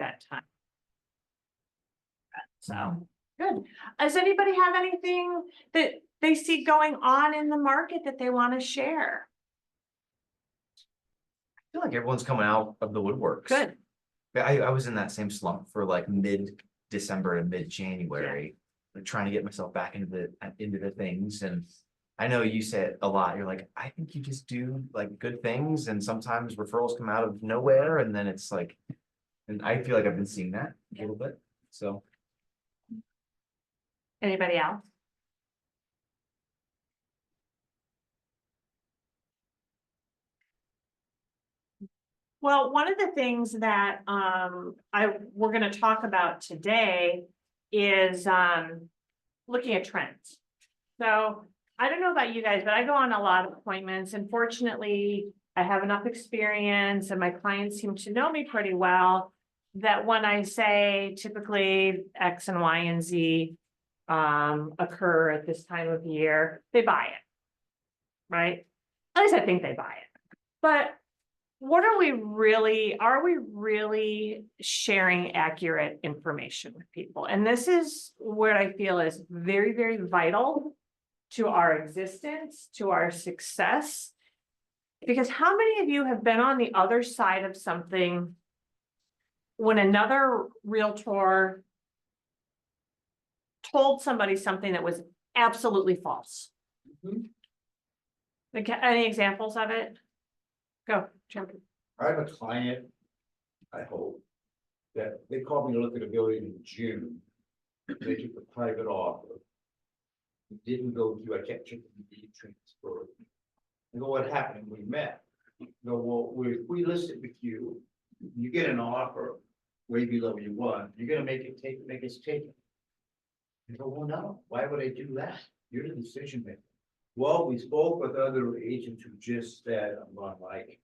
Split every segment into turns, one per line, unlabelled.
that time. So good. Does anybody have anything that they see going on in the market that they want to share?
I feel like everyone's coming out of the woodworks.
Good.
I was in that same slump for like mid-December to mid-January, like trying to get myself back into the things. And I know you say it a lot. You're like, I think you just do like good things, and sometimes referrals come out of nowhere, and then it's like, and I feel like I've been seeing that a little bit. So
Anybody else? Well, one of the things that we're going to talk about today is looking at trends. So I don't know about you guys, but I go on a lot of appointments, and fortunately I have enough experience and my clients seem to know me pretty well that when I say typically X and Y and Z occur at this time of year, they buy it, right? At least I think they buy it. But what are we really sharing accurate information with people? And this is what I feel is very, very vital to our existence, to our success. Because how many of you have been on the other side of something when another realtor told somebody something that was absolutely false? Any examples of it? Go, Jim.
I have a client, I hope, that they called me to look at a building in June. They took the private offer. It didn't go through, I kept checking the deed transfer. I go, what happened? We met. No, well, we listed with you, you get an offer way below you want, you're gonna make us take it. I go, well, no, why would I do that? You're the decision maker. Well, we spoke with other agents who just said, I'm not like it.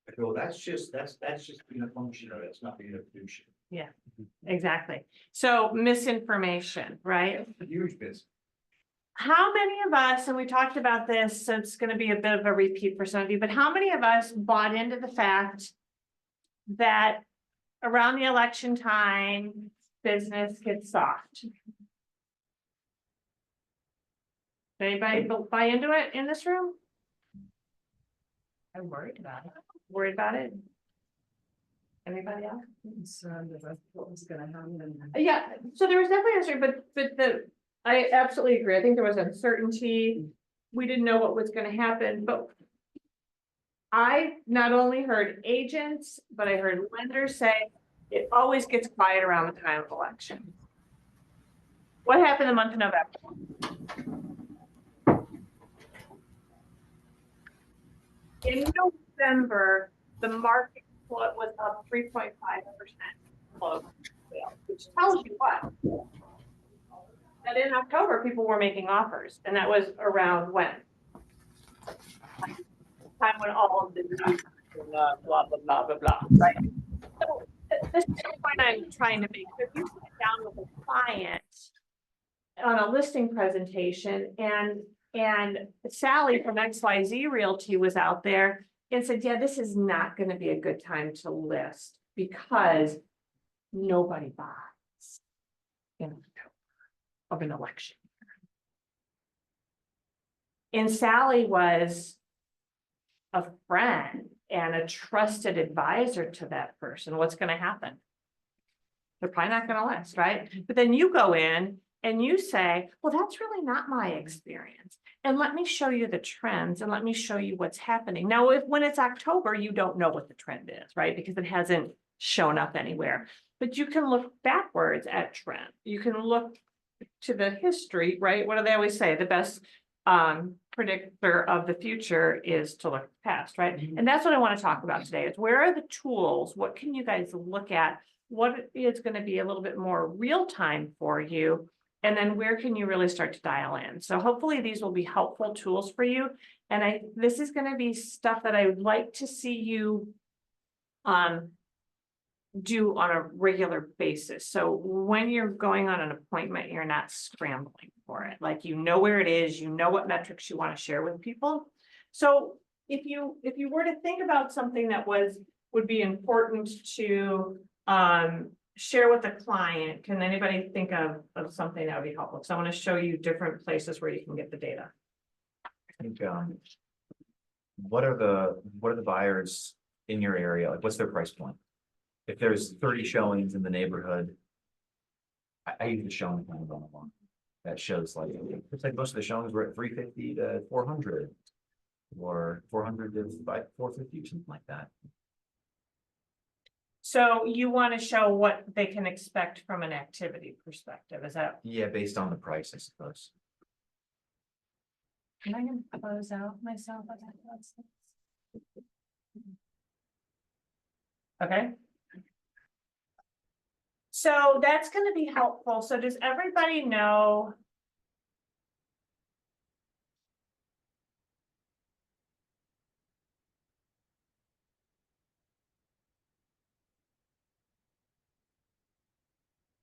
I go, that's just being a functionary, that's not being a fiduciary.
Yeah, exactly. So misinformation, right?
Huge business.
How many of us, and we talked about this, so it's going to be a bit of a repeat for some of you, but how many of us bought into the fact that around the election time, business gets soft? Anybody buy into it in this room?
I'm worried about it.
Worried about it? Anybody else?
Concerned about what was gonna happen.
Yeah, so there was definitely uncertainty, I absolutely agree. I think there was uncertainty. We didn't know what was going to happen, but I not only heard agents, but I heard lenders say it always gets quiet around the time of election. What happened the month of November? In November, the market was up 3.5% close, which tells you what? That in October, people were making offers, and that was around when? Time when all of the news, blah, blah, blah, blah, blah, blah, right? So this is the point I'm trying to make. So if you sit down with a client on a listing presentation, and Sally from XYZ Realty was out there and said, yeah, this is not going to be a good time to list because nobody buys in October of an election. And Sally was a friend and a trusted advisor to that person. What's going to happen? They're probably not going to list, right? But then you go in and you say, well, that's really not my experience. And let me show you the trends and let me show you what's happening. Now, when it's October, you don't know what the trend is, right? Because it hasn't shown up anywhere. But you can look backwards at trend. You can look to the history, right? What do they always say? The best predictor of the future is to look past, right? And that's what I want to talk about today is where are the tools? What can you guys look at? What is going to be a little bit more real time for you? And then where can you really start to dial in? So hopefully these will be helpful tools for you. And this is going to be stuff that I would like to see you do on a regular basis. So when you're going on an appointment, you're not scrambling for it. Like, you know where it is, you know what metrics you want to share with people. So if you were to think about something that would be important to share with the client. Can anybody think of something that would be helpful? So I want to show you different places where you can get the data.
I think, what are the buyers in your area? Like, what's their price point? If there's 30 showings in the neighborhood. I use the showing kind of on one. That shows like, it's like most of the showings were at 350 to 400. Or 400 to 450, something like that.
So you want to show what they can expect from an activity perspective, is that?
Yeah, based on the price, I suppose.
Am I gonna close out myself? Okay. So that's gonna be helpful. So does everybody know?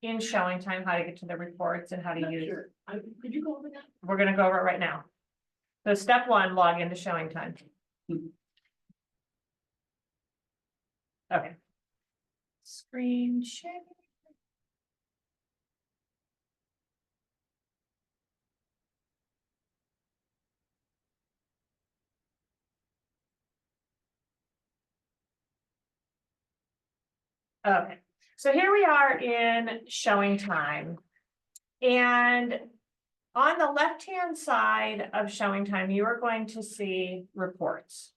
In showing time, how to get to the reports and how to use.
Could you go over that?
We're gonna go over it right now. So step one, log into showing time. Okay. Screen share. Okay, so here we are in showing time. And on the left-hand side of showing time, you are going to see reports.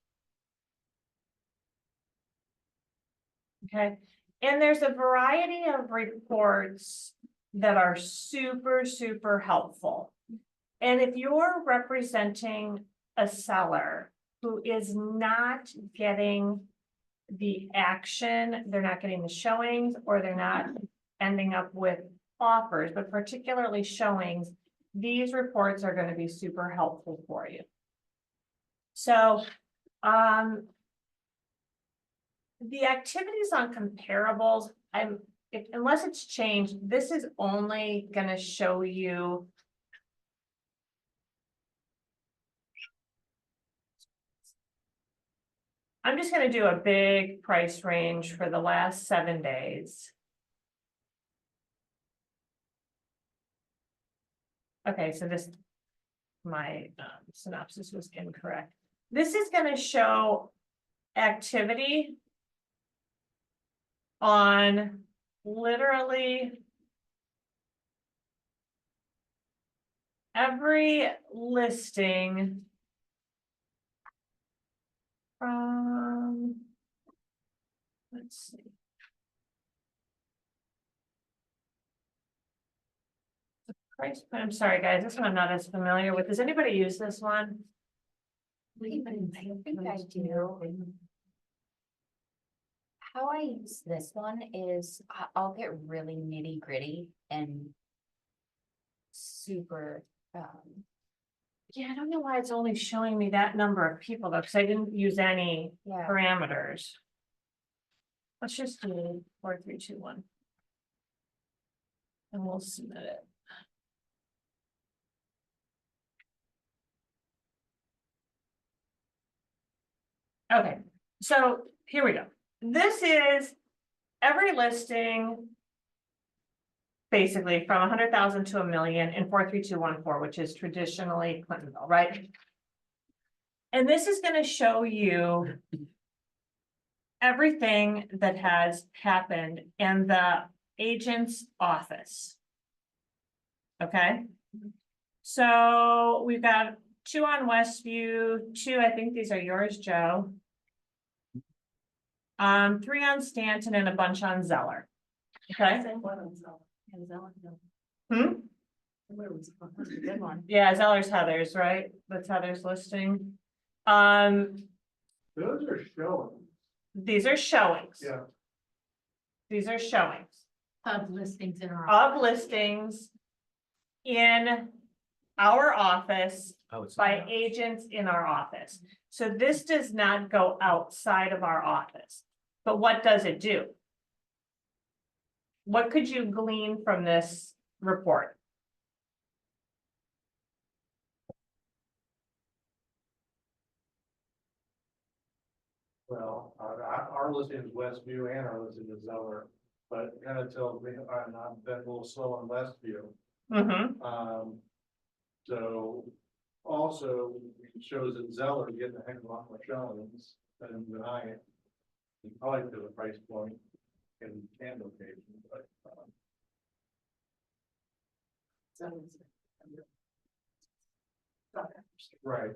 Okay, and there's a variety of reports that are super, super helpful. And if you're representing a seller who is not getting the action, they're not getting the showings, or they're not ending up with offers, but particularly showings, these reports are going to be super helpful for you. So, the activities on comparables, unless it's changed, this is only going to show you. I'm just going to do a big price range for the last 7 days. Okay, so my synopsis was incorrect. This is going to show activity on literally every listing from, let's see. The price, I'm sorry, guys, this one I'm not as familiar with. Does anybody use this one?
I think I do. How I use this one is I'll get really nitty gritty and super,
Yeah, I don't know why it's only showing me that number of people though, because I didn't use any
yeah.
parameters. Let's just do 4, 3, 2, 1. And we'll submit it. Okay, so here we go. This is every listing. Basically from 100,000 to 1 million in 43214, which is traditionally Clintonville, right? And this is going to show you everything that has happened in the agent's office. Okay. So we've got 2 on Westview, 2, I think these are yours, Joe. 3 on Stanton and a bunch on Zeller. Okay. Hmm?
Good one.
Yeah, Zeller's Heather's, right? That's Heather's listing.
Those are showing.
These are showings.
Yeah.
These are showings
Of listings in our.
of listings in our office
Oh, it's
by agents in our office. So this does not go outside of our office. But what does it do? What could you glean from this report?
Well, our listing is Westview and our listing is Zeller.
but it kind of tells me I've been a little slow on last view.
Mhm.
So also it shows that Zeller getting a heck of a lot more showings than I am. Probably to the price point in can location, but, right.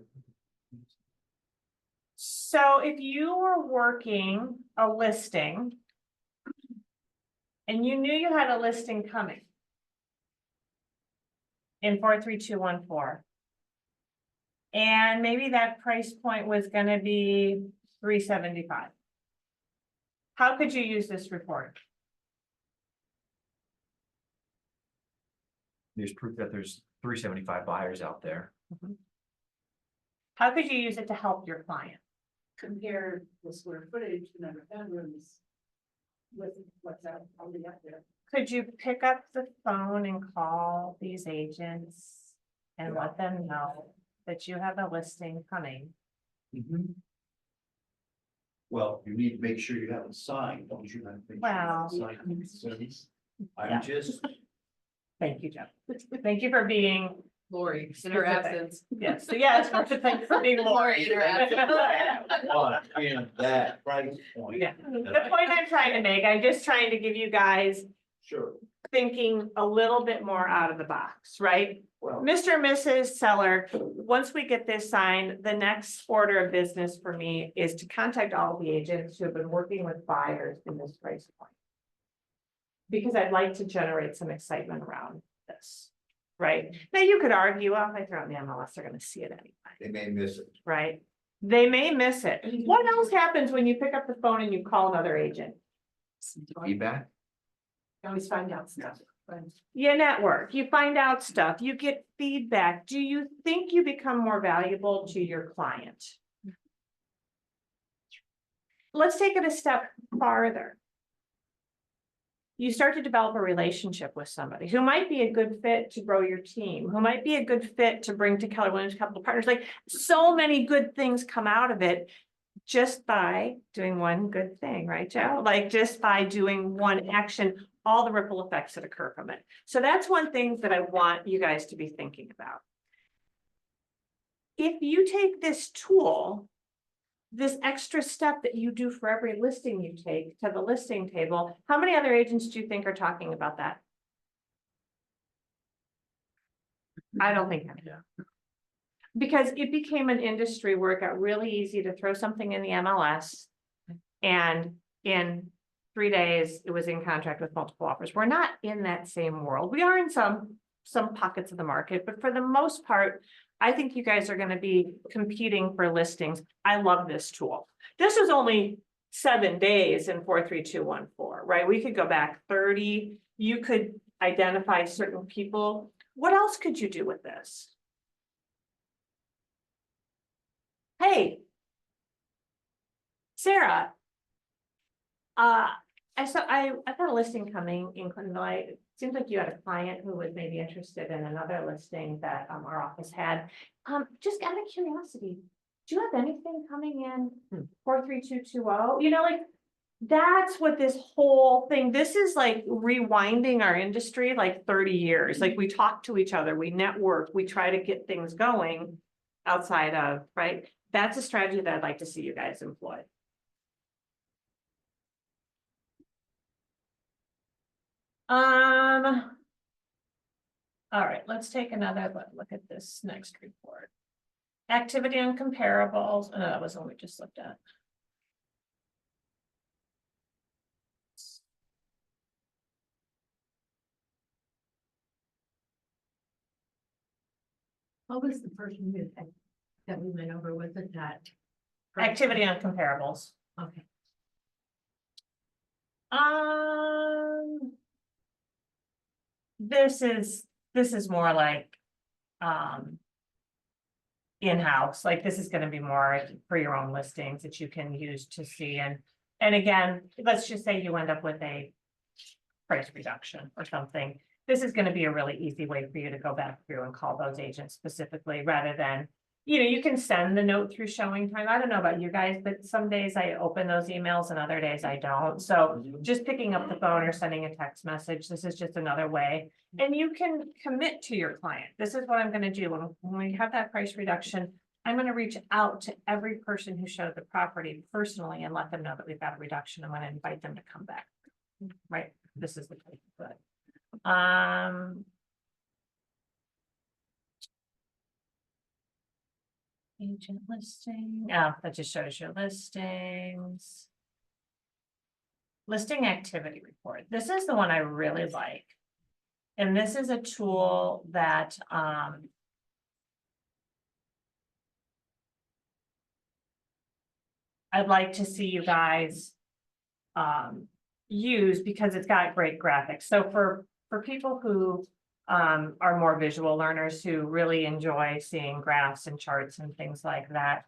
So if you were working a listing and you knew you had a listing coming in 43214, and maybe that price point was gonna be 375. How could you use this report?
There's proof that there's 375 buyers out there.
How could you use it to help your client?
Compare the square footage, the number of bedrooms with what's already out there.
Could you pick up the phone and call these agents and let them know that you have a listing coming?
Well, you need to make sure you have it signed, don't you?
Well,
I'm just,
Thank you, Jeff. Thank you for being,
Lori,
in her absence. Yes, so yes, thank you for being Lori.
In her absence.
but in that price point.
Yeah, the point I'm trying to make, I'm just trying to give you guys
Sure,
thinking a little bit more out of the box, right?
well,
Mr. and Mrs. Seller, once we get this signed, the next order of business for me is to contact all the agents who have been working with buyers in this price point. Because I'd like to generate some excitement around this, right? Now, you could argue, well, if I throw it in the MLS, they're gonna see it anyway,
they may miss it.
right? They may miss it. What else happens when you pick up the phone and you call another agent?
Feedback?
Always find out stuff.
You network, you find out stuff, you get feedback. Do you think you become more valuable to your client? Let's take it a step farther. You start to develop a relationship with somebody who might be a good fit to grow your team, who might be a good fit to bring to Keller Williams Capital Partners. Like, so many good things come out of it just by doing one good thing, right, Joe? Like, just by doing one action, all the ripple effects that occur from it. So that's one thing that I want you guys to be thinking about. If you take this tool, this extra step that you do for every listing you take to the listing table, how many other agents do you think are talking about that? I don't think any. Because it became an industry where it got really easy to throw something in the MLS. And in 3 days, it was in contract with multiple offers. We're not in that same world. We are in some pockets of the market, but for the most part, I think you guys are gonna be competing for listings. I love this tool. This was only 7 days in 43214, right? We could go back 30. You could identify certain people. What else could you do with this? Hey, Sarah. I've got a listing coming in Clintonville. It seems like you had a client who was maybe interested in another listing that our office had. Just out of curiosity, do you have anything coming in 43220? You know, like, that's what this whole thing, this is like rewinding our industry like 30 years. Like, we talk to each other, we network, we try to get things going outside of, right? That's a strategy that I'd like to see you guys employ. All right, let's take another look at this next report. Activity on comparables. Oh, that was what we just looked at.
What was the first unit that we went over? Was it that?
Activity on comparables.
Okay.
This is more like, in-house, like, this is gonna be more for your own listings that you can use to see. And again, let's just say you end up with a price reduction or something. This is gonna be a really easy way for you to go back through and call those agents specifically, rather than you know, you can send the note through showing time. I don't know about you guys, but some days I open those emails and other days I don't. So just picking up the phone or sending a text message, this is just another way. And you can commit to your client. This is what I'm gonna do when we have that price reduction. I'm gonna reach out to every person who showed the property personally and let them know that we've got a reduction. I'm gonna invite them to come back. Right, this is the place to put it. Agent listing, oh, that just shows your listings. Listing activity report. This is the one I really like. And this is a tool that, I'd like to see you guys, use because it's got great graphics. So for people who, are more visual learners who really enjoy seeing graphs and charts and things like that.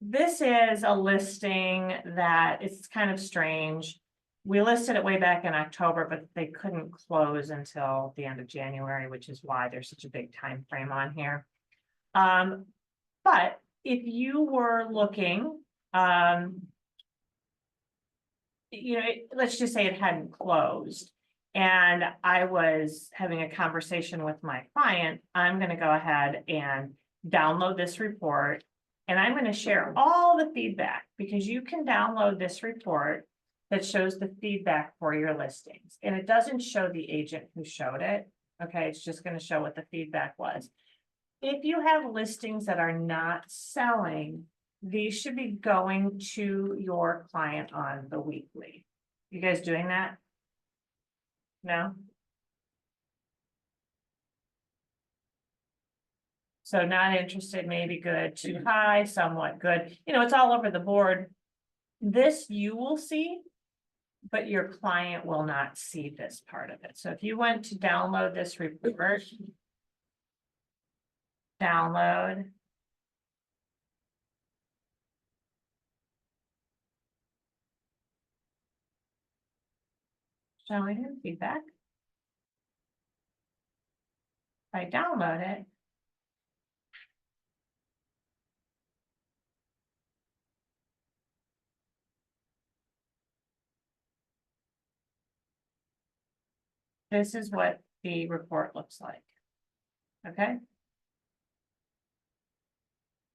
This is a listing that it's kind of strange. We listed it way back in October, but they couldn't close until the end of January, which is why there's such a big time frame on here. But if you were looking, you know, let's just say it hadn't closed. And I was having a conversation with my client, I'm gonna go ahead and download this report. And I'm gonna share all the feedback because you can download this report that shows the feedback for your listings. And it doesn't show the agent who showed it. Okay, it's just gonna show what the feedback was. If you have listings that are not selling, these should be going to your client on the weekly. You guys doing that? No? So not interested, maybe good, too high, somewhat good. You know, it's all over the board. This you will see, but your client will not see this part of it. So if you went to download this report, download. Showing him feedback. If I download it. This is what the report looks like. Okay.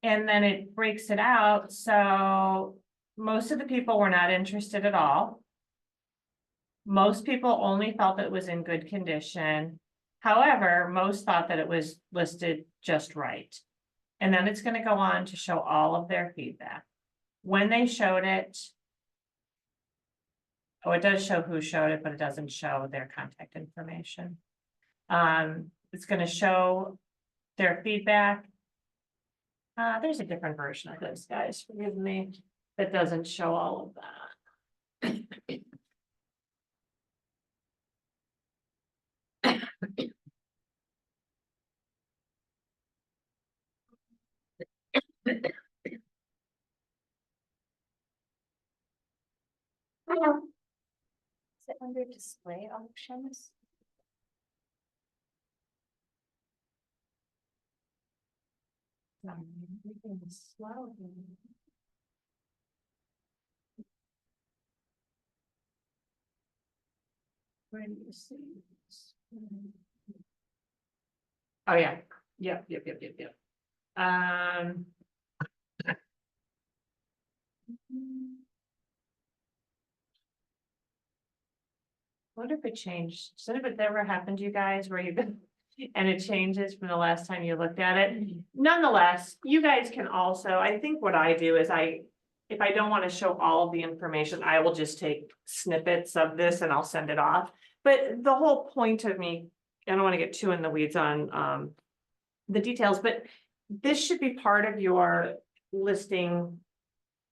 And then it breaks it out, so most of the people were not interested at all. Most people only felt that it was in good condition. However, most thought that it was listed just right. And then it's gonna go on to show all of their feedback. When they showed it. Oh, it does show who showed it, but it doesn't show their contact information. It's gonna show their feedback. There's a different version of this, guys, forgive me, that doesn't show all of that.
Is it under display options?
Where do you see this? Oh, yeah, yep. What if it changed? Should have it ever happened to you guys where you've been, and it changes from the last time you looked at it? Nonetheless, you guys can also, I think what I do is if I don't want to show all of the information, I will just take snippets of this and I'll send it off. But the whole point of me, I don't want to get too in the weeds on the details, but this should be part of your listing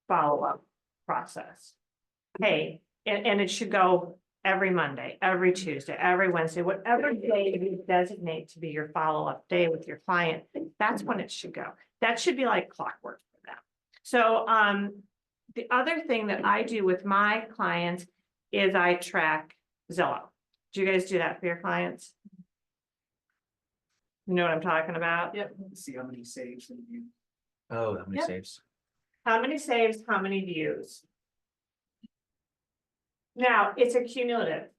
follow-up process. Hey, and it should go every Monday, every Tuesday, every Wednesday, whatever day you designate to be your follow-up day with your client, that's when it should go. That should be like clockwork for them. So the other thing that I do with my clients is I track Zillow. Do you guys do that for your clients? You know what I'm talking about?
Yep, see how many saves and you.
Oh, how many
Yep.
saves?
How many saves, how many views? Now, it's a cumulative.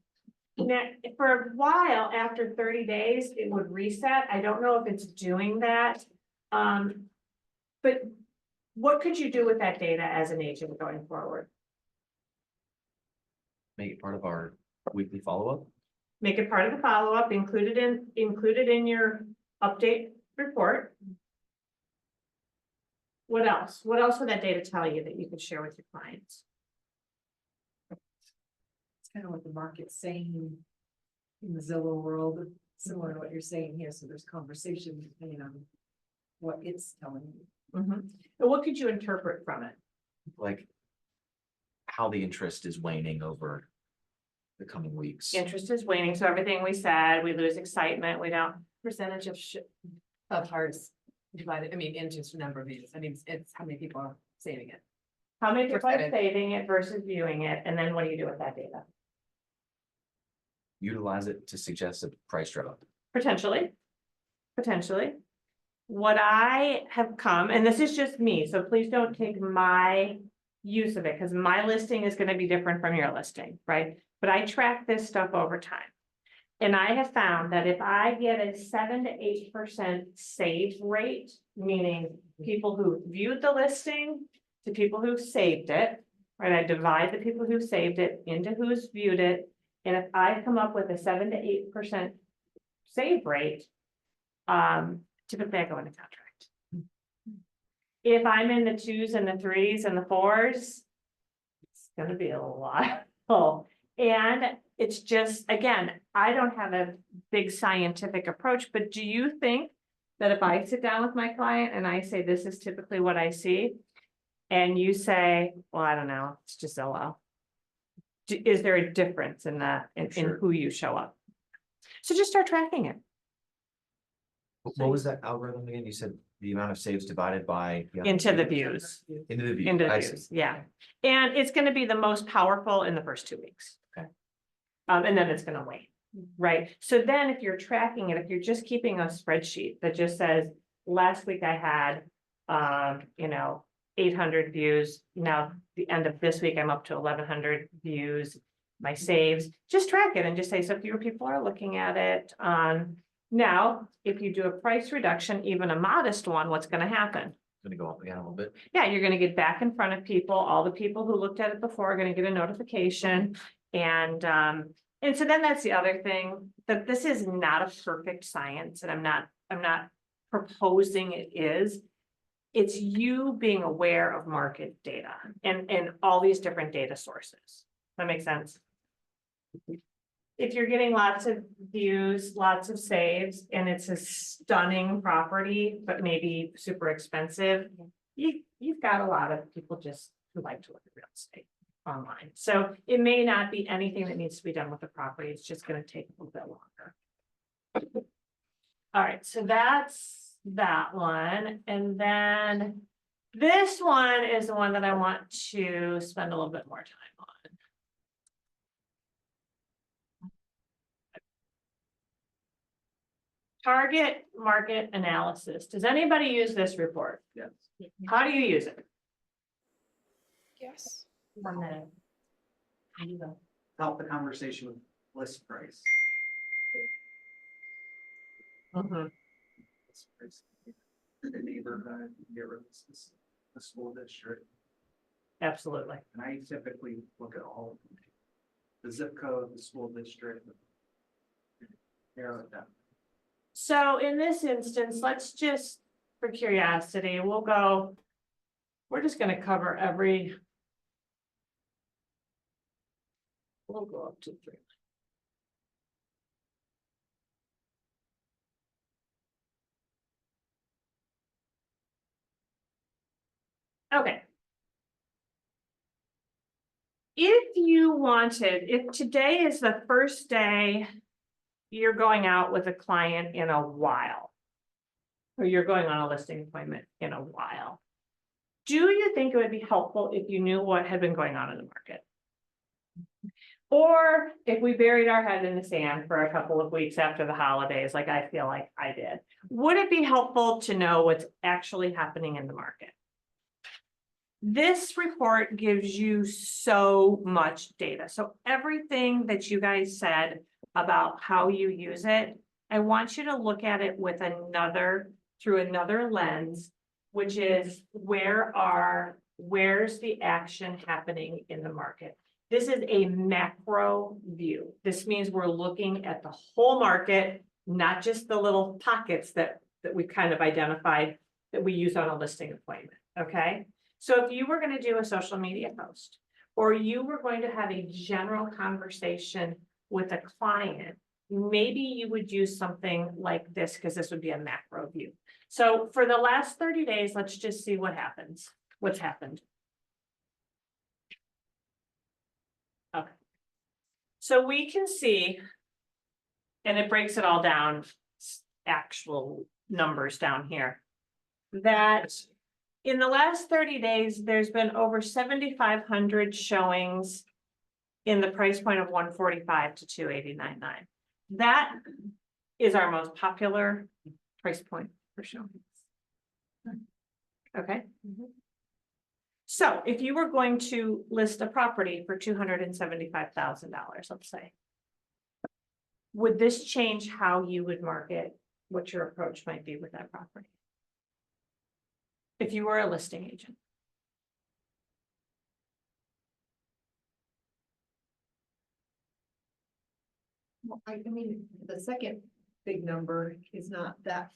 Now, for a while, after 30 days, it would reset. I don't know if it's doing that. But what could you do with that data as an agent going forward?
Make it part of our weekly follow-up?
Make it part of the follow-up, included in your update report. What else? What else would that data tell you that you could share with your clients?
It's kind of what the market's saying in the Zillow world, similar to what you're saying here, so there's conversation depending on what it's telling you.
And what could you interpret from it?
Like how the interest is waning over the coming weeks.
Interest is waning, so everything we said, we lose excitement, we don't.
Percentage of hearts divided, I mean, into the number of views, I mean, it's how many people are saving it.
How many people are
Percentage.
saving it versus viewing it, and then what do you do with that data?
Utilize it to suggest a price drop.
Potentially. What I have come, and this is just me, so please don't take my use of it, because my listing is gonna be different from your listing, right? But I track this stuff over time. And I have found that if I get a 7 to 8% save rate, meaning people who viewed the listing to people who saved it, right? I divide the people who saved it into who's viewed it. And if I come up with a 7 to 8% save rate, typically I go into contract. If I'm in the 2s and the 3s and the 4s, it's gonna be a lot. And it's just, again, I don't have a big scientific approach, but do you think that if I sit down with my client and I say, this is typically what I see, and you say, well, I don't know, it's just Zillow. Is there a difference in that, in
Sure.
who you show up? So just start tracking it.
What was that algorithm again? You said the amount of saves divided by.
Into the views,
Into the view.
into the
I see.
views, yeah. And it's gonna be the most powerful in the first 2 weeks.
Okay.
And then it's gonna wane, right? So then if you're tracking it, if you're just keeping a spreadsheet that just says, last week I had, 800 views. Now, the end of this week, I'm up to 1,100 views, my saves, just track it and just say, so fewer people are looking at it. Now, if you do a price reduction, even a modest one, what's gonna happen?
Gonna go up again a little bit.
Yeah, you're gonna get back in front of people. All the people who looked at it before are gonna get a notification. And so then that's the other thing, that this is not a perfect science, and I'm not proposing it is. It's you being aware of market data and all these different data sources. That makes sense? If you're getting lots of views, lots of saves, and it's a stunning property, but maybe super expensive, you've got a lot of people just who like to look at real estate online. So it may not be anything that needs to be done with the property. It's just gonna take a little bit longer. All right, so that's that one. And then this one is the one that I want to spend a little bit more time on. Target market analysis. Does anybody use this report?
Yes.
How do you use it?
Yes.
1 minute.
Help the conversation with list price.
Mhm.
List price. The neighborhood, the school district,
Absolutely.
and I typically look at all of them. The zip code, the school district. Narrow it down.
So in this instance, let's just, for curiosity, we're just gonna cover we'll go up to 3. Okay. If today is the first day you're going out with a client in a while, or you're going on a listing appointment in a while, do you think it would be helpful if you knew what had been going on in the market? Or if we buried our head in the sand for a couple of weeks after the holidays, like I feel like I did, would it be helpful to know what's actually happening in the market? This report gives you so much data. So everything that you guys said about how you use it, I want you to look at it with through another lens, which is where's the action happening in the market? This is a macro view. This means we're looking at the whole market, not just the little pockets that we kind of identified that we use on a listing appointment, okay? So if you were going to do a social media post, or you were going to have a general conversation with a client, maybe you would use something like this, because this would be a macro view. So for the last 30 days, let's just see what's happened. Okay. So we can see, and it breaks it all down, actual numbers down here, that in the last 30 days, there's been over 7,500 showings in the price point of 145 to 289.9. That is our most popular price point for showings. Okay. So if you were going to list a property for $275,000, let's say, would this change how you would market, what your approach might be with that property? If you were a listing agent?
Well, I mean, the second big number is not that.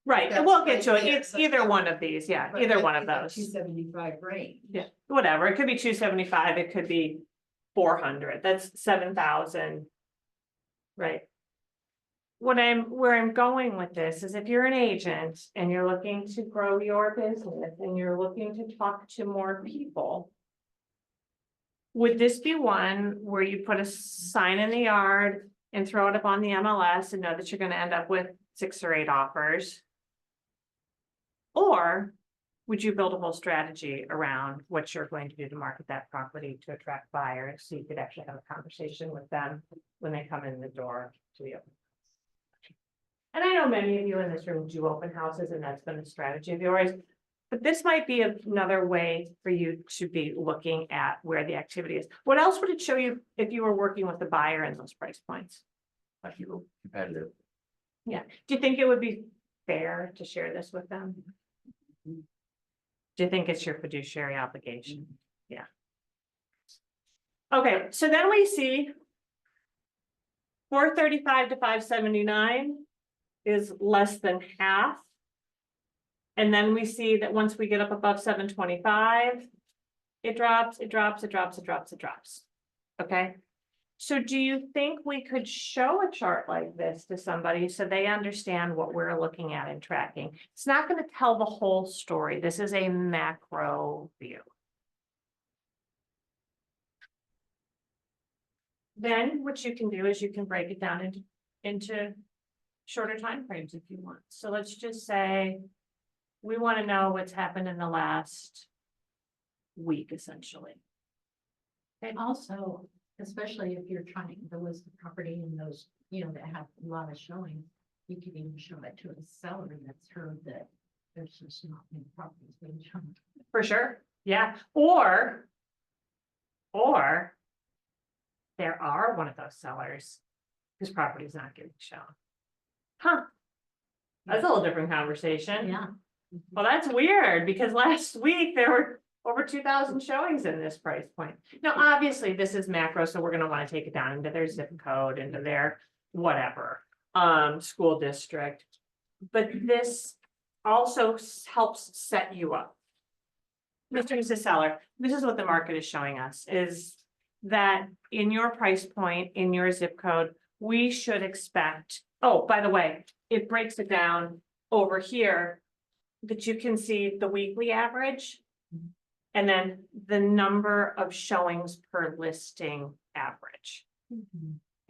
Right, and we'll get to it. It's either one of these, yeah, either one of those.
275 range.
Yeah, whatever. It could be 275, it could be 400. That's 7,000. Right. Where I'm going with this is if you're an agent and you're looking to grow your business and you're looking to talk to more people, would this be one where you put a sign in the yard and throw it up on the MLS and know that you're going to end up with 6 or 8 offers? Or would you build a whole strategy around what you're going to do to market that property to attract buyers, so you could actually have a conversation with them when they come in the door to the open house? And I know many of you in this room do open houses, and that's been a strategy of yours. But this might be another way for you to be looking at where the activity is. What else would it show you if you were working with the buyer in those price points?
I feel competitive.
Yeah. Do you think it would be fair to share this with them? Do you think it's your fiduciary obligation? Yeah. Okay, so then we see 435 to 579 is less than half. And then we see that once we get up above 725, it drops. Okay. So do you think we could show a chart like this to somebody so they understand what we're looking at and tracking? It's not going to tell the whole story. This is a macro view. Then what you can do is you can break it down into shorter time frames if you want. So let's just say we want to know what's happened in the last week, essentially.
And also, especially if you're trying to list the property in those, that have a lot of showings, you could even show it to a seller that's heard that there's just not many properties being shown.
For sure, yeah, or there are one of those sellers whose property is not getting shown. Huh, that's a little different conversation.
Yeah.
Well, that's weird, because last week there were over 2,000 showings in this price point. Now, obviously, this is macro, so we're gonna wanna take it down into their zip code, into their whatever, school district. But this also helps set you up. Mr. and Mrs. Seller, this is what the market is showing us, is that in your price point, in your zip code, we should expect, oh, by the way, it breaks it down over here that you can see the weekly average. And then the number of showings per listing average.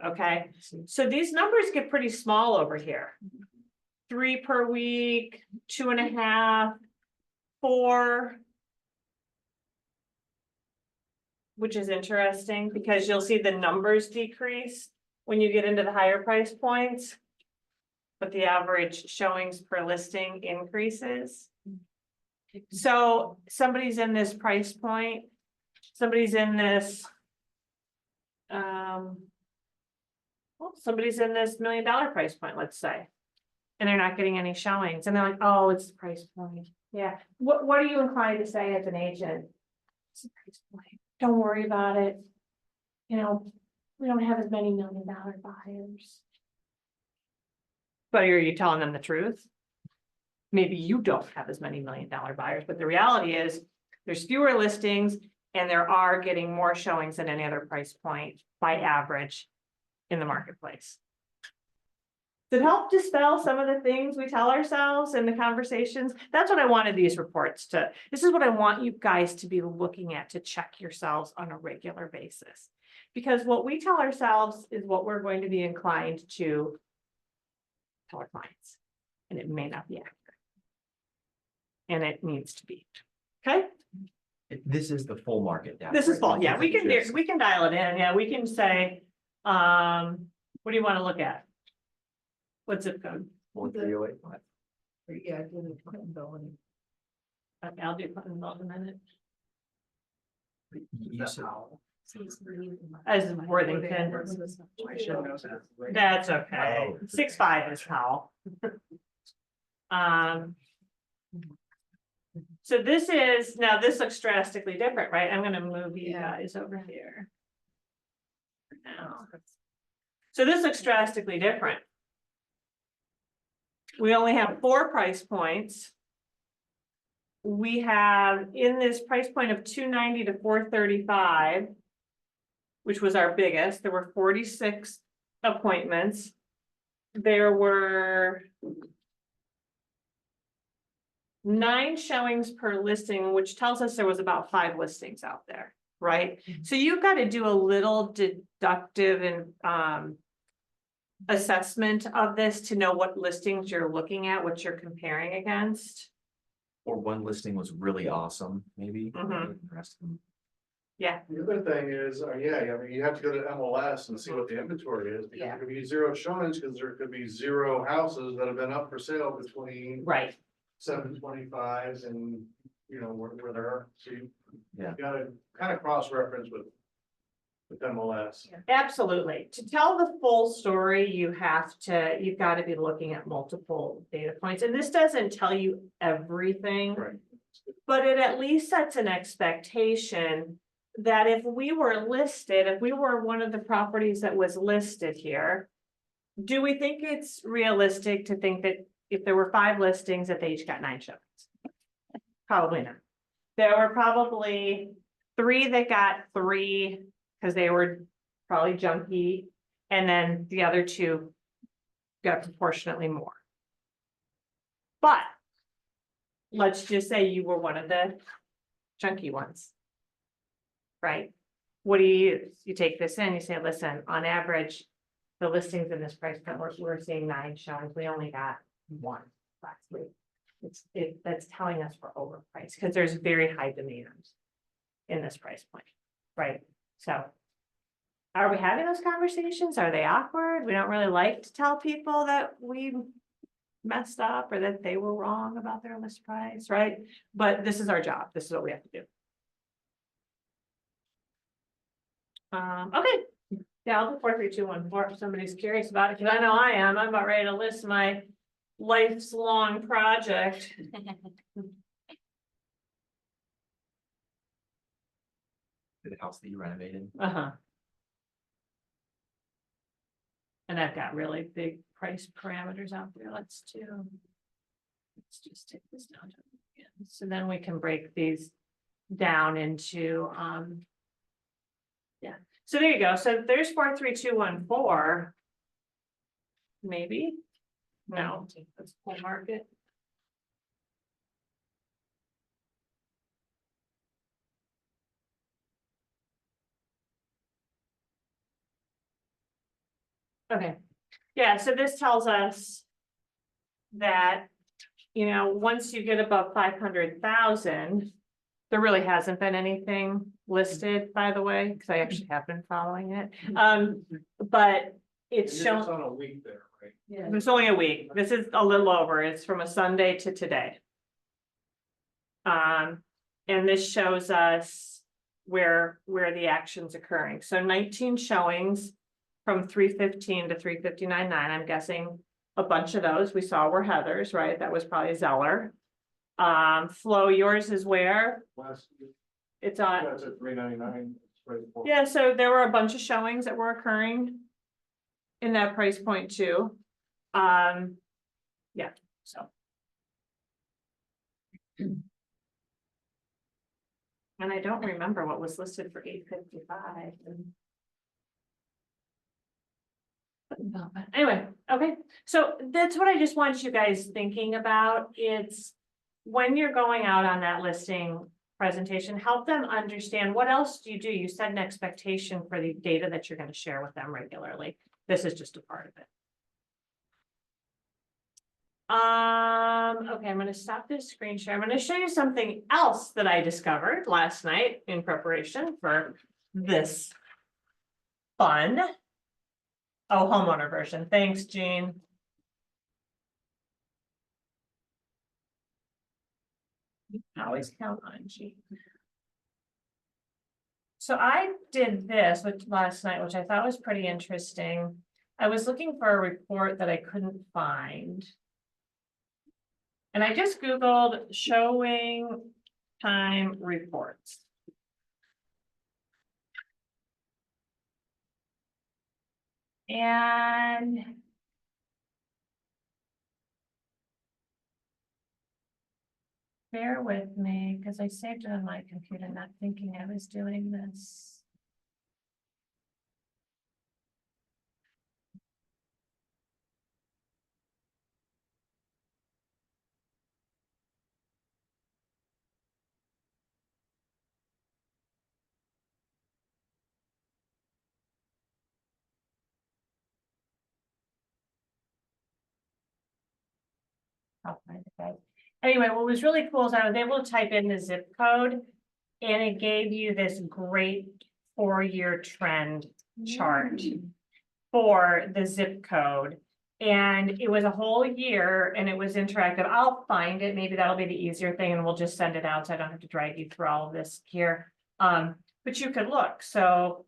Okay, so these numbers get pretty small over here. 3 per week, 2.5, 4. which is interesting because you'll see the numbers decrease when you get into the higher price points. But the average showings per listing increases. So somebody's in this price point, somebody's in this. Well, somebody's in this $1 million price point, let's say. And they're not getting any showings, and they're like, oh, it's the price point. Yeah, what are you inclined to say as an agent? It's the price point. Don't worry about it. You know, we don't have as many $1 million buyers. But are you telling them the truth? Maybe you don't have as many $1 million buyers, but the reality is there's fewer listings and there are getting more showings than any other price point by average in the marketplace. Does it help dispel some of the things we tell ourselves in the conversations? That's what I wanted these reports to, this is what I want you guys to be looking at, to check yourselves on a regular basis. Because what we tell ourselves is what we're going to be inclined to tell our clients, and it may not be accurate. And it needs to be, okay?
This is the full market data.
This is
right?
full, yeah,
This is just-
we can dial it in, yeah, we can say, what do you want to look at? What's zip code?
4308.
Yeah, I didn't put in building.
Okay, I'll do Clintonville in a minute.
You said-
As Worthington,
I should know that.
that's okay,
Oh.
6'5" is Howell. So this is, now this looks drastically different, right? I'm gonna move you guys over here. Now. So this looks drastically different. We only have 4 price points. We have in this price point of 290 to 435, which was our biggest, there were 46 appointments. There were 9 showings per listing, which tells us there was about 5 listings out there, right? So you've got to do a little deductive and assessment of this to know what listings you're looking at, what you're comparing against.
Or one listing was really awesome, maybe.
Mhm.
The rest of them-
Yeah,
The other thing is, yeah, I mean, you have to go to MLS and see what the inventory is, because
Yeah.
there could be 0 showings, because there could be 0 houses that have been up for sale between
right.
725s and, you know, where there are, so you
Yeah.
gotta kind of cross-reference with MLS.
Absolutely. To tell the full story, you've got to be looking at multiple data points. And this doesn't tell you everything.
Right.
But it at least sets an expectation that if we were listed, if we were one of the properties that was listed here, do we think it's realistic to think that if there were 5 listings, that they each got 9 showings? Probably not. There were probably 3 that got 3 because they were probably junky, and then the other 2 got proportionately more. But let's just say you were one of the chunky ones. Right? What do you use? You take this in, you say, listen, on average, the listings in this price point, we're seeing 9 showings. We only got 1 last week. That's telling us we're overpriced because there's very high demand in this price point, right? So are we having those conversations? Are they awkward? We don't really like to tell people that we messed up or that they were wrong about their list price, right? But this is our job. This is what we have to do. Okay. Yeah, I'll do 4, 3, 2, 1, 4 if somebody's curious about it, because I know I am. I'm about ready to list my life's long project.
The house that you renovated.
Uh-huh. And I've got really big price parameters out there. Let's just take this down to again. So then we can break these down into yeah. So there you go. So there's 4, 3, 2, 1, 4. Maybe. No, that's full market. Okay, yeah, so this tells us that, you know, once you get above 500,000, There really hasn't been anything listed, by the way, because I actually have been following it. But it's
It's
shown,
on a week there, right?
Yeah.
it's only a week. This is a little over. It's from a Sunday to today. And this shows us where the action's occurring. So 19 showings from 3:15 to 3:59.9. I'm guessing a bunch of those we saw were Heather's, right? That was probably Zeller. Flo, yours is where?
Last,
It's on,
that's at $3.99.
yeah, so there were a bunch of showings that were occurring in that price point too. Yeah, so. And I don't remember what was listed for 855. But anyway, okay, so that's what I just want you guys thinking about. It's when you're going out on that listing presentation, help them understand what else do. You set an expectation for the data that you're going to share with them regularly. This is just a part of it. Okay, I'm gonna stop this screen share. I'm gonna show you something else that I discovered last night in preparation for this fun. Oh, homeowner version. Thanks, Jean. You can always count on Jean. So I did this last night, which I thought was pretty interesting. I was looking for a report that I couldn't find. And I just Googled showing time reports. And bear with me, because I saved it on my computer, not thinking I was doing this. I'll find it, guys. Anyway, what was really cool is I was able to type in the zip code and it gave you this great 4-year trend chart for the zip code. And it was a whole year and it was interactive. I'll find it. Maybe that'll be the easier thing and we'll just send it out so I don't have to drag you through all of this here. But you could look. So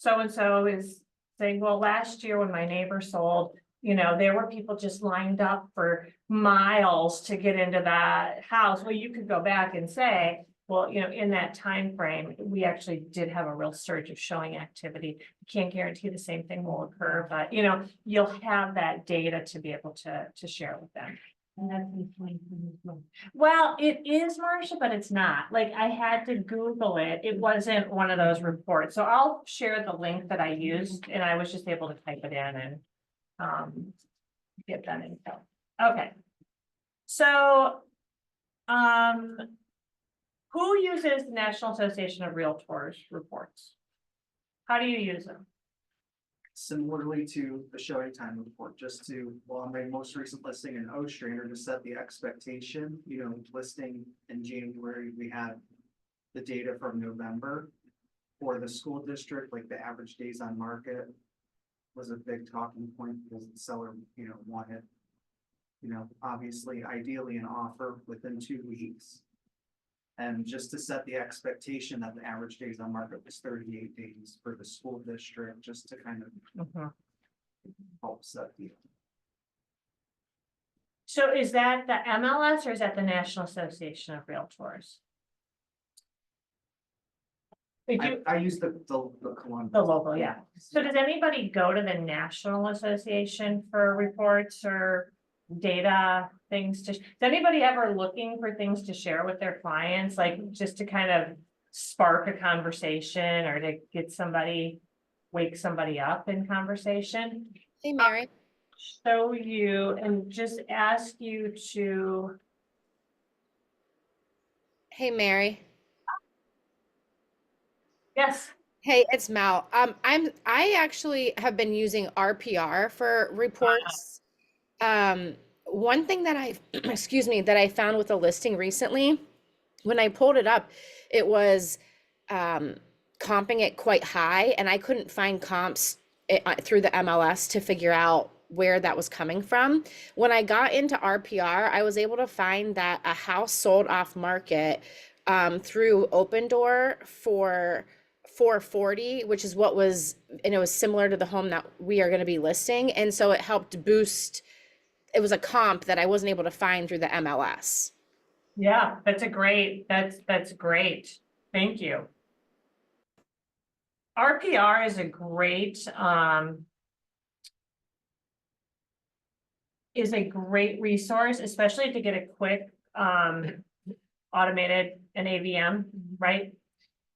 and so is saying, well, last year when my neighbor sold, there were people just lined up for miles to get into that house. Well, you could go back and say, well, in that time frame, we actually did have a real surge of showing activity. Can't guarantee the same thing will occur, but you'll have that data to be able to share with them.
And that's in 2021.
Well, it is, Marcia, but it's not. Like, I had to Google it. It wasn't one of those reports. So I'll share the link that I used and I was just able to type it in and get that info. Okay. So, who uses the National Association of Realtors reports? How do you use them?
Similarly to the showing time report, just to, well, on my most recent listing in Ostrander, to set the expectation, listing in January, we had the data from November. For the school district, like the average days on market was a big talking point because the seller, wanted, obviously ideally an offer within 2 weeks. And just to set the expectation that the average days on market was 38 days for the school district, just to kind of help set the.
So is that the MLS or is that the National Association of Realtors?
I use the Columbus.
The local, yeah. So does anybody go to the National Association for reports or data things is anybody ever looking for things to share with their clients, like just to kind of spark a conversation or to get wake somebody up in conversation?
Hey, Mary.
Show you and just ask you to.
Hey, Mary.
Yes.
Hey, it's Mal. I actually have been using RPR for reports. One thing that I, excuse me, that I found with a listing recently when I pulled it up, it was comping it quite high, and I couldn't find comps through the MLS to figure out where that was coming from. When I got into RPR, I was able to find that a house sold off market through Open Door for 440, which is what was, and it was similar to the home that we are going to be listing. And so it helped boost, it was a comp that I wasn't able to find through the MLS.
Yeah, that's great. Thank you. RPR is a great resource, especially to get a quick automated an AVM, right?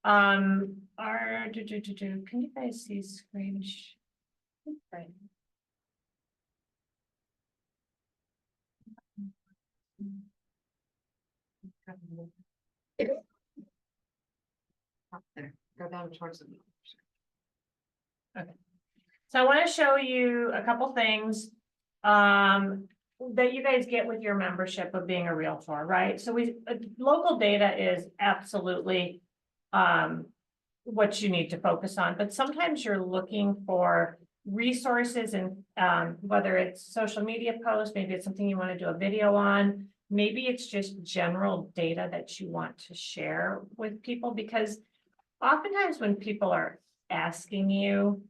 Can you guys see screen? Right.
Up there, go down towards the.
So I want to show you a couple things that you guys get with your membership of being a Realtor, right? So local data is absolutely what you need to focus on, but sometimes you're looking for resources and whether it's social media posts, maybe it's something you want to do a video on, maybe it's just general data that you want to share with people, because oftentimes when people are asking you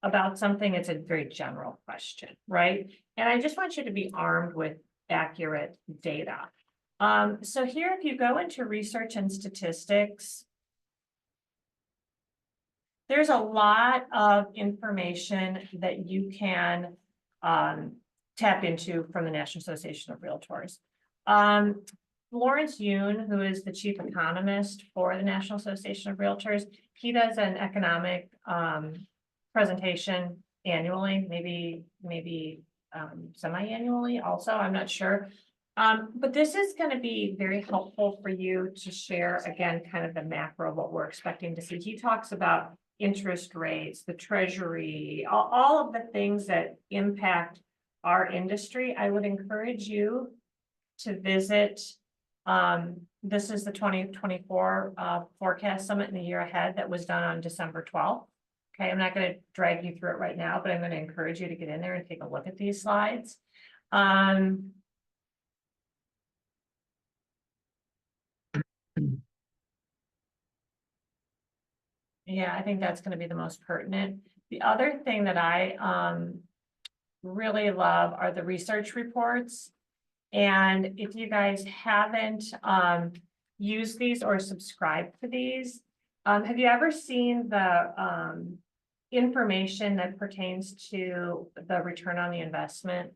about something, it's a very general question, right? And I just want you to be armed with accurate data. So here, if you go into research and statistics, there's a lot of information that you can tap into from the National Association of Realtors. Lawrence Yoon, who is the chief economist for the National Association of Realtors, he does an economic presentation annually, maybe semi-annually also, I'm not sure. But this is going to be very helpful for you to share, again, kind of the macro of what we're expecting to see. He talks about interest rates, the treasury, all of the things that impact our industry. I would encourage you to visit. This is the 2024 forecast summit in the year ahead that was done on December 12th. Okay, I'm not going to drag you through it right now, but I'm going to encourage you to get in there and take a look at these slides. Yeah, I think that's going to be the most pertinent. The other thing that I really love are the research reports. And if you guys haven't used these or subscribed to these, have you ever seen the information that pertains to the return on the investment?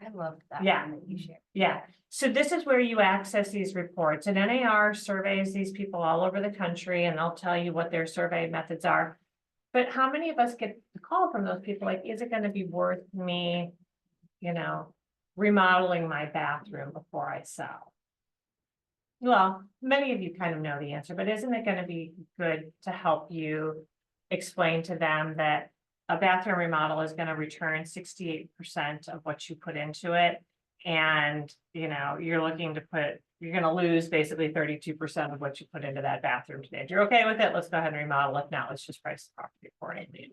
I love that.
Yeah.
one that you shared.
Yeah, so this is where you access these reports, and NAR surveys these people all over the country, and they'll tell you what their survey methods are. But how many of us get the call from those people, like, is it gonna be worth me, remodeling my bathroom before I sell? Well, many of you kind of know the answer, but isn't it gonna be good to help you explain to them that a bathroom remodel is gonna return 68% of what you put into it? And, you're gonna lose basically 32% of what you put into that bathroom today. If you're okay with it, let's go ahead and remodel. If not, let's just price the property accordingly.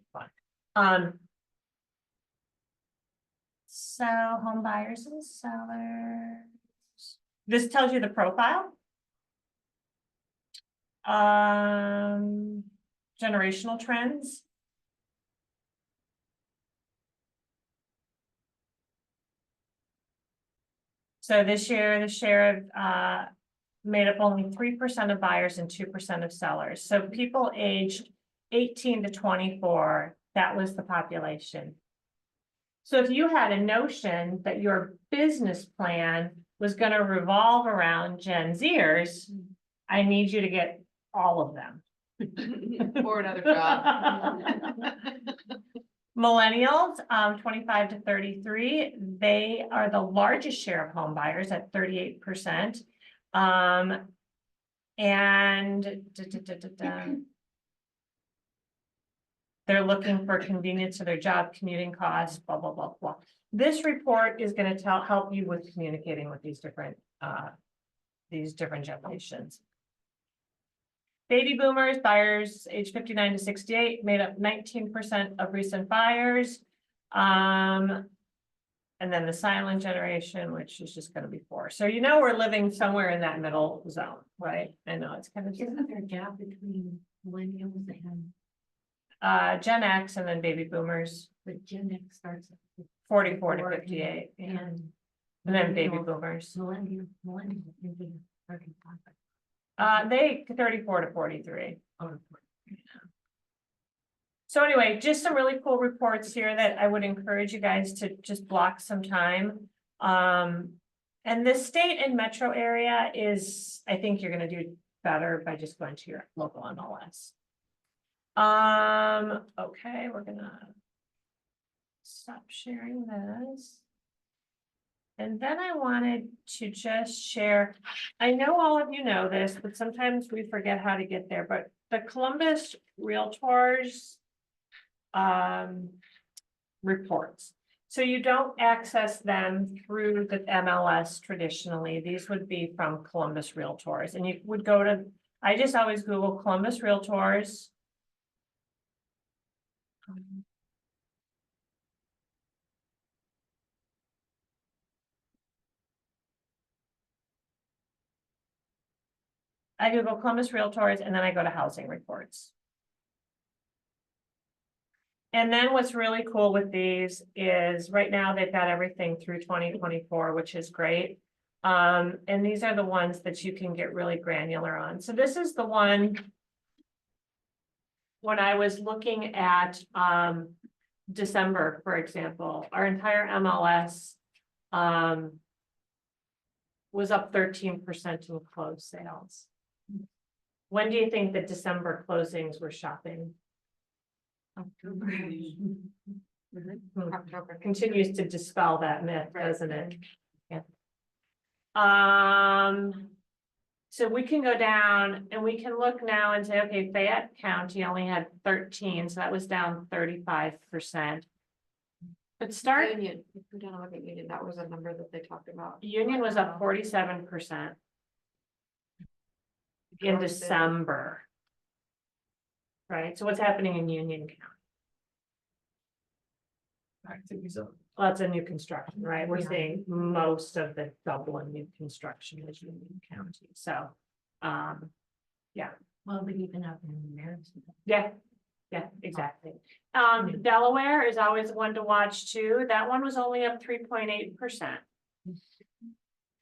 So home buyers and sellers. This tells you the profile. Generational trends. So this year, the share of made up only 3% of buyers and 2% of sellers. So people aged 18 to 24, that was the population. So if you had a notion that your business plan was going to revolve around Gen Zers, I need you to get all of them.
Or another job.
Millennials, 25 to 33, they are the largest share of home buyers at 38%. They're looking for convenience of their job, commuting costs, blah, blah, blah, blah. This report is going to help you with communicating with these different these different generations. Baby boomers, buyers age 59 to 68 made up 19% of recent buyers. And then the silent generation, which is just gonna be 4. So you know, we're living somewhere in that middle zone, right? I know it's kind of
Isn't there a gap between millennials and,
Gen X and then baby boomers,
but Gen X starts at
44 to
54
58. Yeah.
and
And then baby
millennials-
boomers,
millennial, can be 35.
they 34 to 43.
Or-
So anyway, just some really cool reports here that I would encourage you guys to just block some time. And the state and metro area is, I think you're gonna do better by just going to your local MLS. Okay, we're gonna stop sharing this. And then I wanted to just share, I know all of you know this, but sometimes we forget how to get there, but the Columbus Realtors reports. So you don't access them through the MLS traditionally. These would be from Columbus Realtors, and you would go to, I just always Google Columbus Realtors. I Google Columbus Realtors and then I go to housing reports. And then what's really cool with these is right now they've got everything through 2024, which is great. And these are the ones that you can get really granular on. So this is the one when I was looking at December, for example, our entire MLS was up 13% in closed sales. When do you think that December closings were shopping?
October.
October continues to dispel that myth, doesn't it? Yeah. So we can go down and we can look now and say, okay, Fayette County only had 13, so that was down 35%. But start,
Union, if we don't look at Union, that was a number that they talked about.
Union was up 47% in December. Right, so what's happening in Union County?
Activities up.
Lots of new construction, right? We're
Yeah.
seeing most of the Dublin new construction is Union County, so,
Well, but even up in Madison.
yeah. Yeah, exactly. Delaware is always one to watch too. That one was only up 3.8%.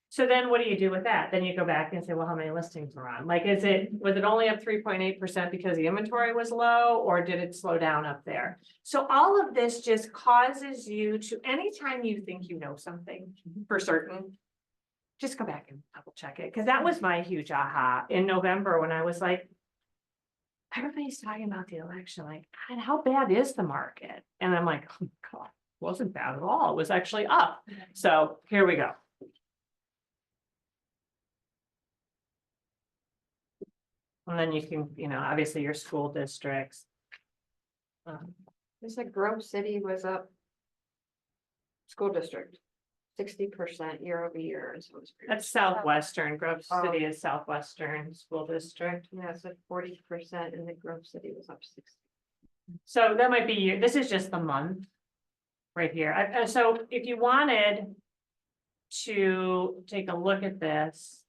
So then what do you do with that? Then you go back and say, well, how many listings were on? Like, was it only up 3.8% because the inventory was low, or did it slow down up there? So all of this just causes you to, anytime you think you know something for certain, just go back and double check it. Cause that was my huge aha in November when I was like, everybody's talking about the election, like, God, how bad is the market? And I'm like, oh God, it wasn't bad at all. It was actually up. So here we go. And then you can, obviously your school districts.
It's like Grove City was up. School district, 60% year over year, and so it's.
That's Southwestern, Grove City is Southwestern School District.
Yeah, it's like 40%, and the Grove City was up 60.
So that might be, this is just the month. Right here, so if you wanted to take a look at this.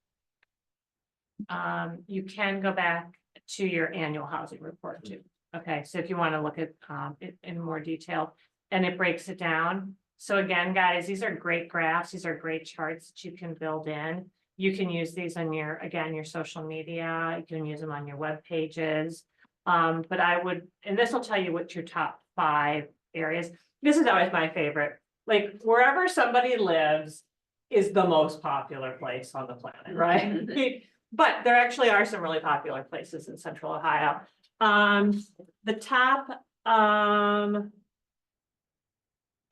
You can go back to your annual housing report too. Okay, so if you want to look at it in more detail, and it breaks it down. So again, guys, these are great graphs. These are great charts that you can build in. You can use these on your social media. You can use them on your web pages. But I would, and this will tell you what your top 5 areas. This is always my favorite. Like wherever somebody lives is the most popular place on the planet, right? But there actually are some really popular places in Central Ohio. The top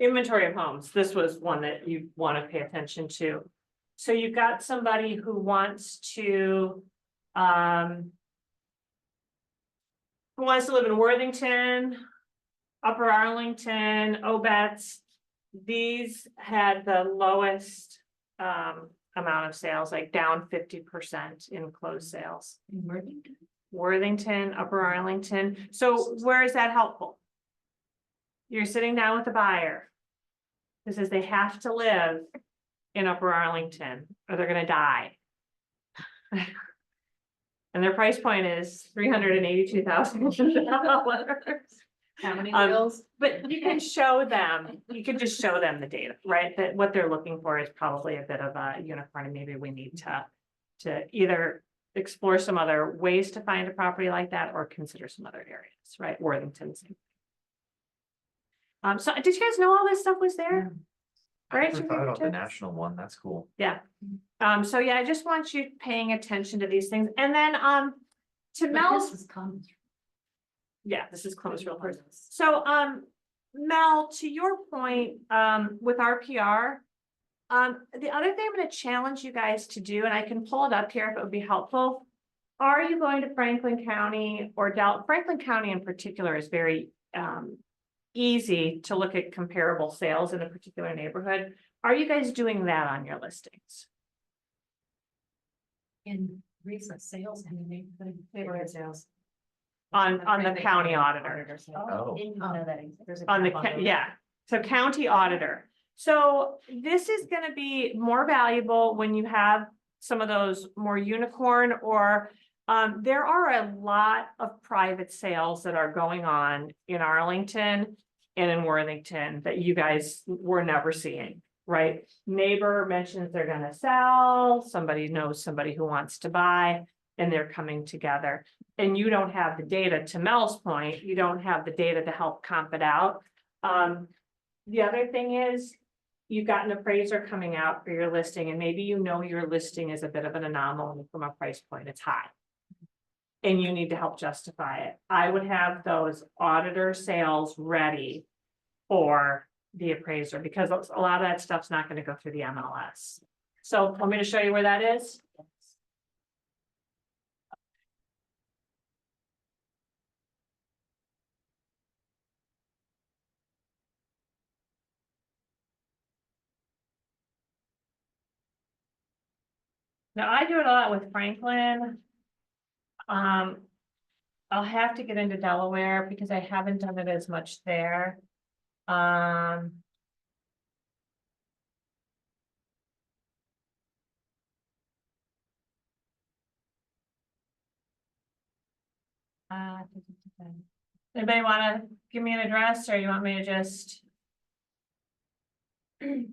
inventory of homes, this was one that you want to pay attention to. So you've got somebody who wants to live in Worthington, Upper Arlington, Obetz. These had the lowest amount of sales, like down 50% in closed sales.
In Worthington?
Worthington, Upper Arlington. So where is that helpful? You're sitting down with a buyer. This is they have to live in Upper Arlington or they're gonna die. And their price point is $382,000.
How many
Um,
wheels?
But you can show them, you can just show them the data, right? That what they're looking for is probably a bit of a unicorn, and maybe we need to either explore some other ways to find a property like that or consider some other areas, right? Worthington's. So did you guys know all this stuff was there?
I
Right,
never
your
thought about the
fingertips?
national one, that's cool.
Yeah. So yeah, I just want you paying attention to these things. And then, to
But
Mel's,
this is common.
yeah, this is close real quick. So, Mel, to your point, with RPR, the other thing I'm gonna challenge you guys to do, and I can pull it up here if it would be helpful. Are you going to Franklin County or Franklin County in particular is very, easy to look at comparable sales in a particular neighborhood. Are you guys doing that on your listings?
In recent sales in the
Neighborhood sales.
On the county auditor?
Oh.
Didn't know that existed.
On the, yeah, so county auditor. So this is gonna be more valuable when you have some of those more unicorn or there are a lot of private sales that are going on in Arlington and in Worthington that you guys were never seeing, right? Neighbor mentions they're gonna sell, somebody knows somebody who wants to buy, and they're coming together. And you don't have the data, to Mel's point, you don't have the data to help comp it out. The other thing is, you've got an appraiser coming out for your listing, and maybe you know your listing is a bit of an anomaly from a price point, it's high. And you need to help justify it. I would have those auditor sales ready for the appraiser, because a lot of that stuff's not gonna go through the MLS. So want me to show you where that is? Now, I do it a lot with Franklin. I'll have to get into Delaware because I haven't done it as much there. Anybody wanna give me an address, or you want me to just? Use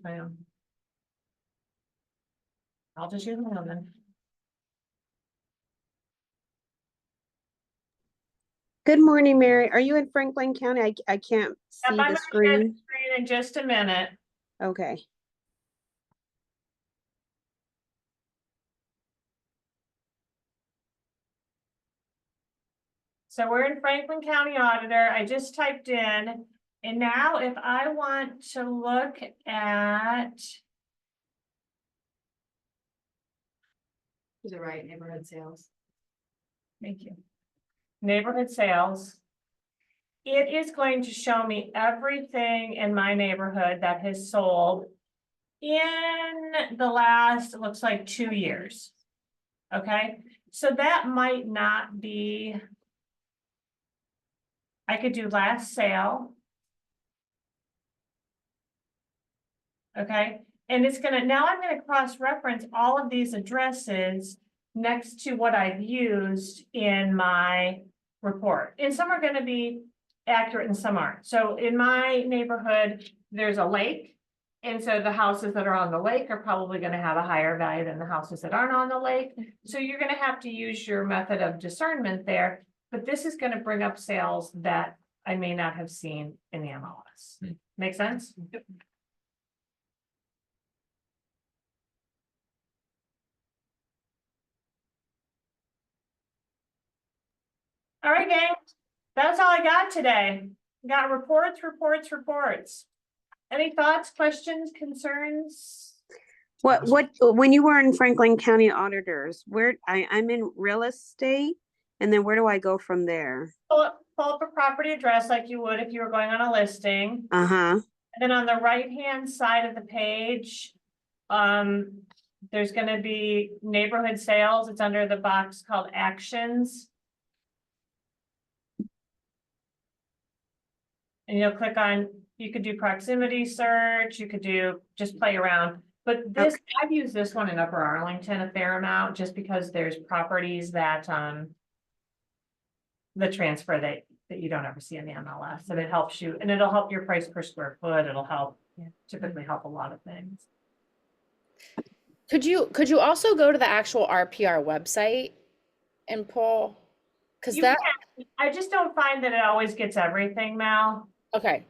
my own. I'll just use my own then.
Good morning, Mary. Are you in Franklin County? I can't see
I'm
the
gonna share
screen.
screen in just a minute.
Okay.
So we're in Franklin County Auditor. I just typed in, and now if I want to look at,
Is it right, neighborhood sales?
thank you, neighborhood sales, it is going to show me everything in my neighborhood that has sold in the last, it looks like 2 years. Okay, so that might not be. I could do last sale. Okay, and it's gonna, now I'm gonna cross-reference all of these addresses next to what I've used in my report. And some are gonna be accurate and some aren't. So in my neighborhood, there's a lake. And so the houses that are on the lake are probably gonna have a higher value than the houses that aren't on the lake. So you're gonna have to use your method of discernment there. But this is gonna bring up sales that I may not have seen in the MLS. Make sense? All right, gang, that's all I got today. Got reports. Any thoughts, questions, concerns?
When you were in Franklin County Auditors, I'm in real estate, and then where do I go from there?
Pull up a property address like you would if you were going on a listing.
Uh-huh.
And then on the right-hand side of the page, there's gonna be neighborhood sales. It's under the box called actions. And you'll click on, you could do proximity search, you could do, just play around. But this, I've used this one in Upper Arlington a fair amount, just because there's properties that, the transfer that you don't ever see in the MLS, and it helps you, and it'll help your price per square foot, it'll help, typically help a lot of things.
Could you also go to the actual RPR website and pull? Cause
You
that,
can. I just don't find that it always gets everything, Mal.
okay,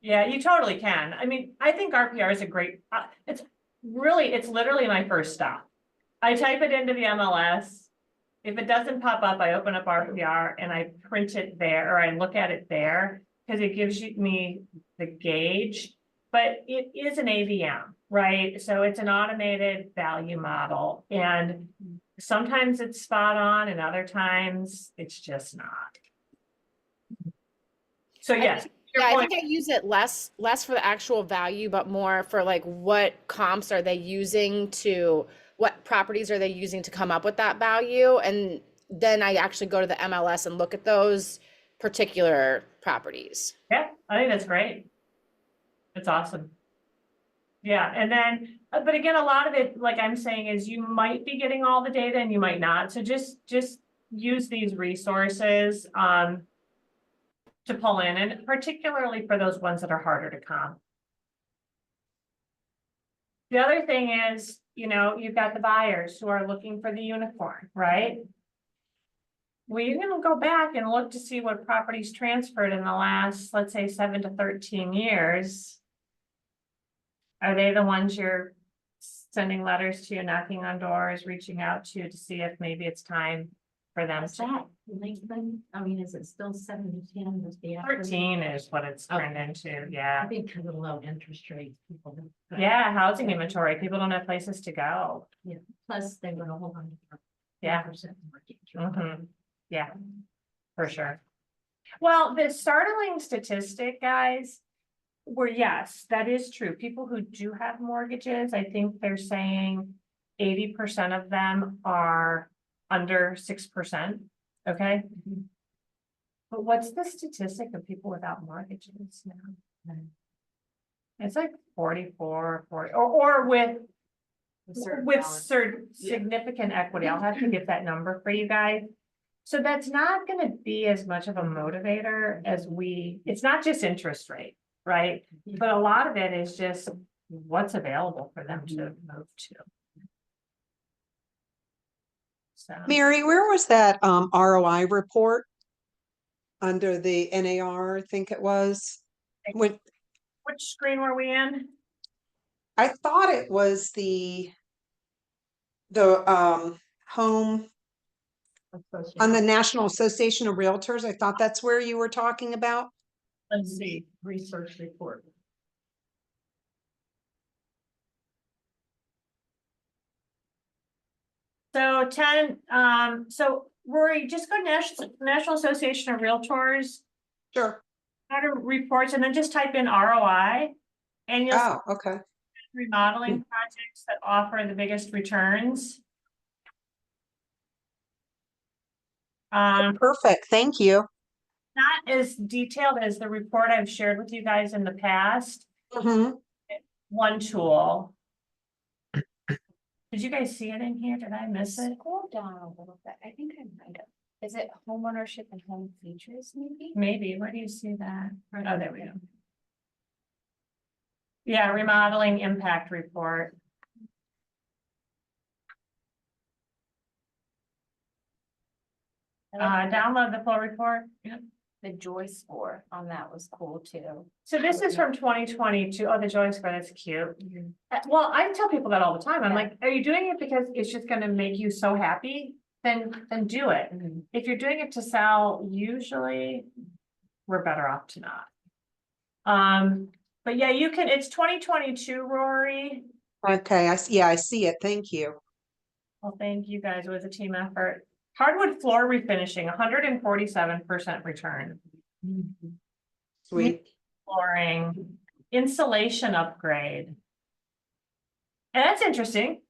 Yeah, you totally can. I mean, I think RPR is a great, it's literally my first stop. I type it into the MLS. If it doesn't pop up, I open up RPR and I print it there, or I look at it there, because it gives me the gauge. But it is an AVM, right? So it's an automated value model, and sometimes it's spot on and other times it's just not. So yes.
yeah, I think I use it less for the actual value, but more for like what comps are they using to, what properties are they using to come up with that value? And then I actually go to the MLS and look at those particular properties.
Yeah, I think that's great. It's awesome. Yeah, and then, but again, a lot of it, like I'm saying, is you might be getting all the data and you might not. So just use these resources to pull in, and particularly for those ones that are harder to comp. The other thing is, you've got the buyers who are looking for the unicorn, right? Well, you can go back and look to see what properties transferred in the last, let's say, 7 to 13 years. Are they the ones you're sending letters to, knocking on doors, reaching out to see if maybe it's time for them
What's
to?
that? Lincoln, I mean, is it still 7 to 10? Was the
13 is what it's turned into, yeah.
I think because of low interest rates, people. don't-
Yeah, housing inventory, people don't have places to go.
Plus, they were a whole lot.
Yeah.
Mortgage.
Mhm. Yeah, for sure. Well, the startling statistic, guys, were, yes, that is true. People who do have mortgages, I think they're saying 80% of them are under 6%, okay? But what's the statistic of people without mortgages now? It's like 44, 40, or with significant equity. I'll have to get that number for you guys. So that's not gonna be as much of a motivator as it's not just interest rate, right? But a lot of it is just what's available for them to move to. So,
Mary, where was that ROI report? Under the NAR, I think it was. When
which screen were we in?
I thought it was the home on the National Association of Realtors. I thought that's where you were talking about.
Let's see, research report. So so Rory, just go National Association of Realtors,
Sure.
reports, and then just type in ROI. And you'll see
Oh, okay.
remodeling projects that offer the biggest returns.
Perfect. Thank you.
Not as detailed as the report I've shared with you guys in the past.
Mhm.
One tool. Did you guys see it in here? Did I miss it?
Scroll down a little bit. I think I might have. Is it homeownership and home features maybe?
Maybe. Where do you see that? Oh, there we go. Yeah, remodeling impact report. Download the full report. Yep.
The joy score on that was cool too.
So this is from 2022. Oh, the joy score, that's cute. Well, I tell people that all the time. I'm
Yeah.
like, are you doing it because it's just gonna make you so happy? Then do it. If you're doing it to sell, usually we're better off to not. But yeah, you can, it's 2022, Rory.
Okay. I see it. Thank you.
Well, thank you guys. It was a team effort. Hardwood floor refinishing, 147% return.
Sweet.
Flooring, insulation upgrade. And that's interesting.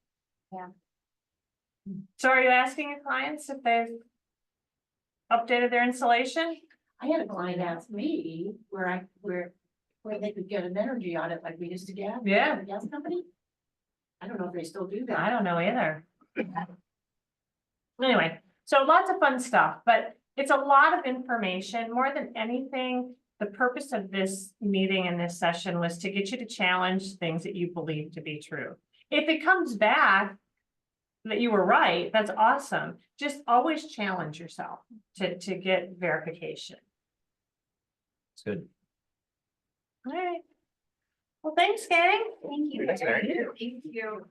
Yeah.
So are you asking your clients if they've updated their insulation?
I had a client ask me where they could get an energy audit like we used to get.
Yeah.
The gas company. I don't know if they still do
I
that.
don't know either. Anyway, so lots of fun stuff, but it's a lot of information. More than anything, the purpose of this meeting and this session was to get you to challenge things that you believe to be true. If it comes back that you were right, that's awesome. Just always challenge yourself to get verification.
It's good.
All right. Well, thanks, gang.
Thank you.
Thanks, Mary.
Thank you.